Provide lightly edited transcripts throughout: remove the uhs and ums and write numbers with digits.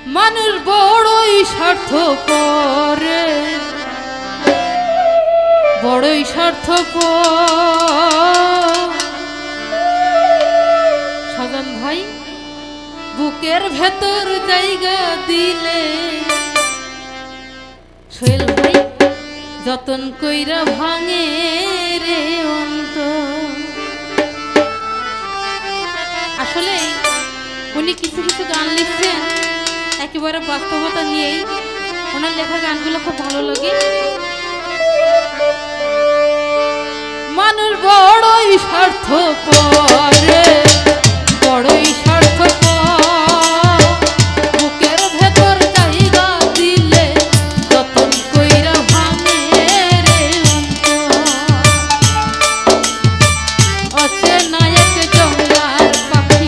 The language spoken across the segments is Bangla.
মানুষ বড়ই স্বার্থপর, বড়ই স্বার্থপর। সাজান ভাই বুকের ভেতর জায়গা দিলে, সোহেল ভাই যতন কইরা ভাঙে রে অন্তর। আসলে উনি কিছু কিছু গান লিখছেন একেবারে বাস্তবতা নিয়েই। ওনার লেখা গানগুলো খুব ভালো লাগে। মানুষ বড়ই স্বার্থপর, বড়ই স্বার্থপর। বুকের ভেতর জায়গা দিলে যতন কইরা ভাঙে রে অন্তর। অচেনা এক জঙ্গলার পাখি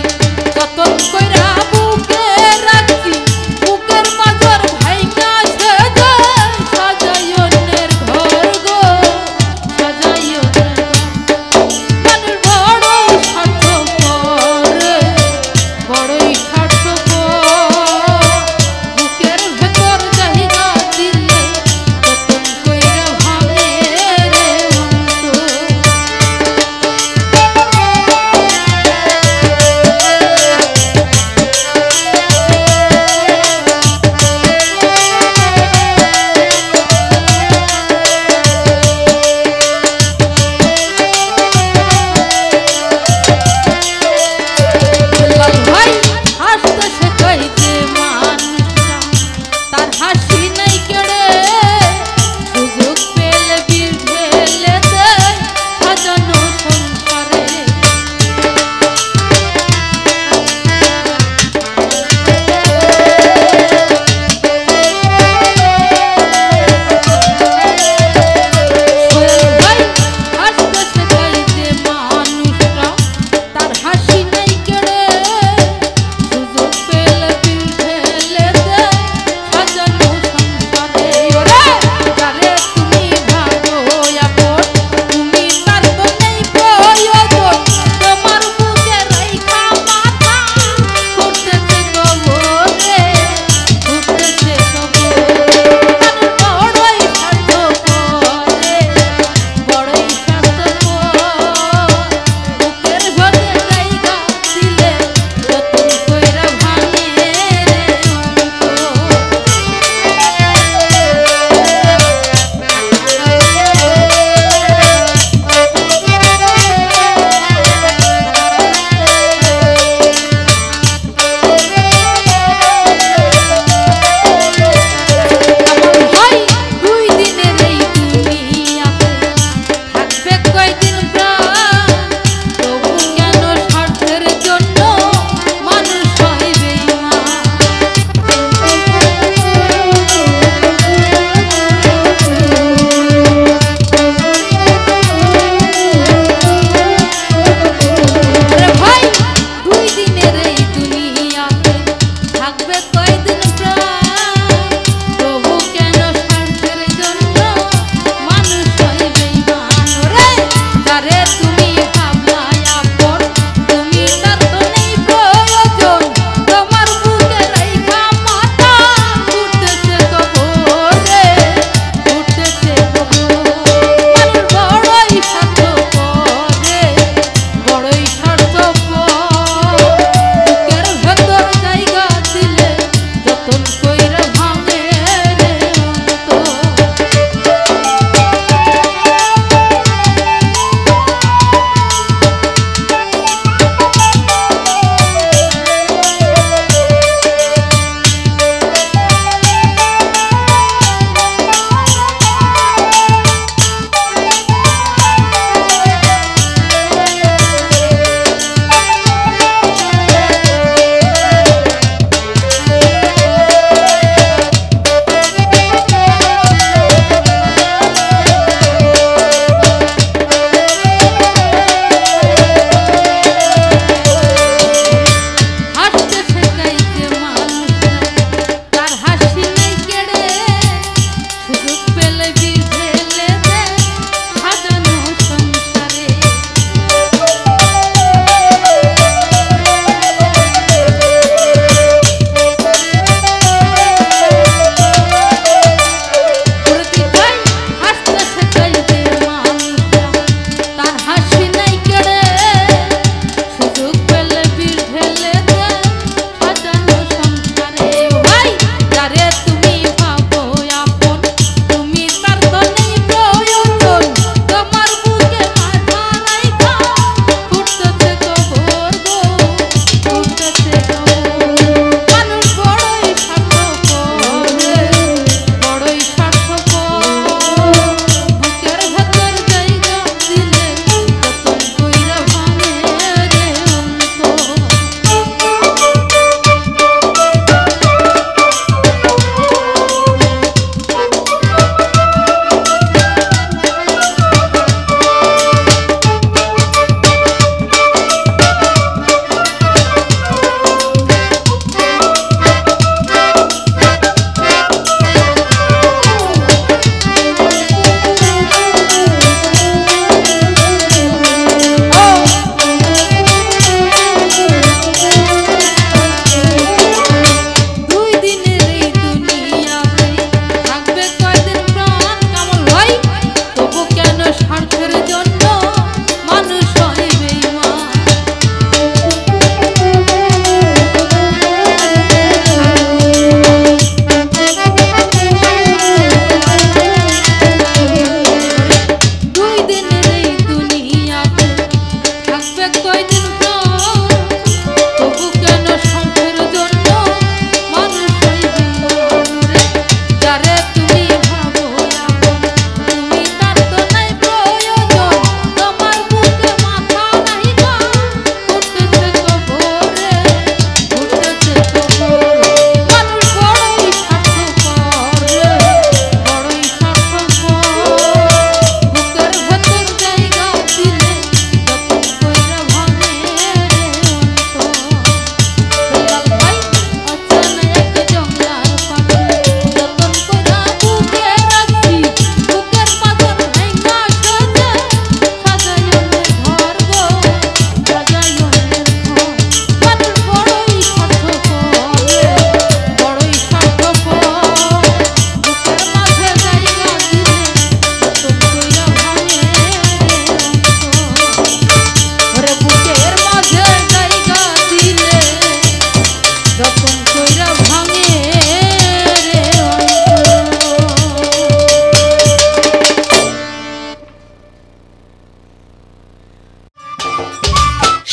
যতন কইরা বুকে রাখি, বুকের পাথর ভাইঙা সেজে সাজাই অন্যের ঘর গো, সাজাই অন্যের ঘর। মানুষ বড়ই স্বার্থপর,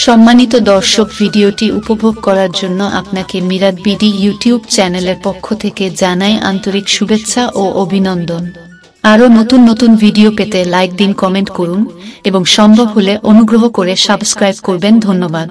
সম্মানিত দর্শক, ভিডিওটি উপভোগ করার জন্য আপনাকে মিরাত বিডি ইউটিউব চ্যানেলের পক্ষ থেকে জানাই আন্তরিক শুভেচ্ছা ও অভিনন্দন। আরও নতুন নতুন ভিডিও পেতে লাইক দিন, কমেন্ট করুন এবং সম্ভব হলে অনুগ্রহ করে সাবস্ক্রাইব করবেন। ধন্যবাদ।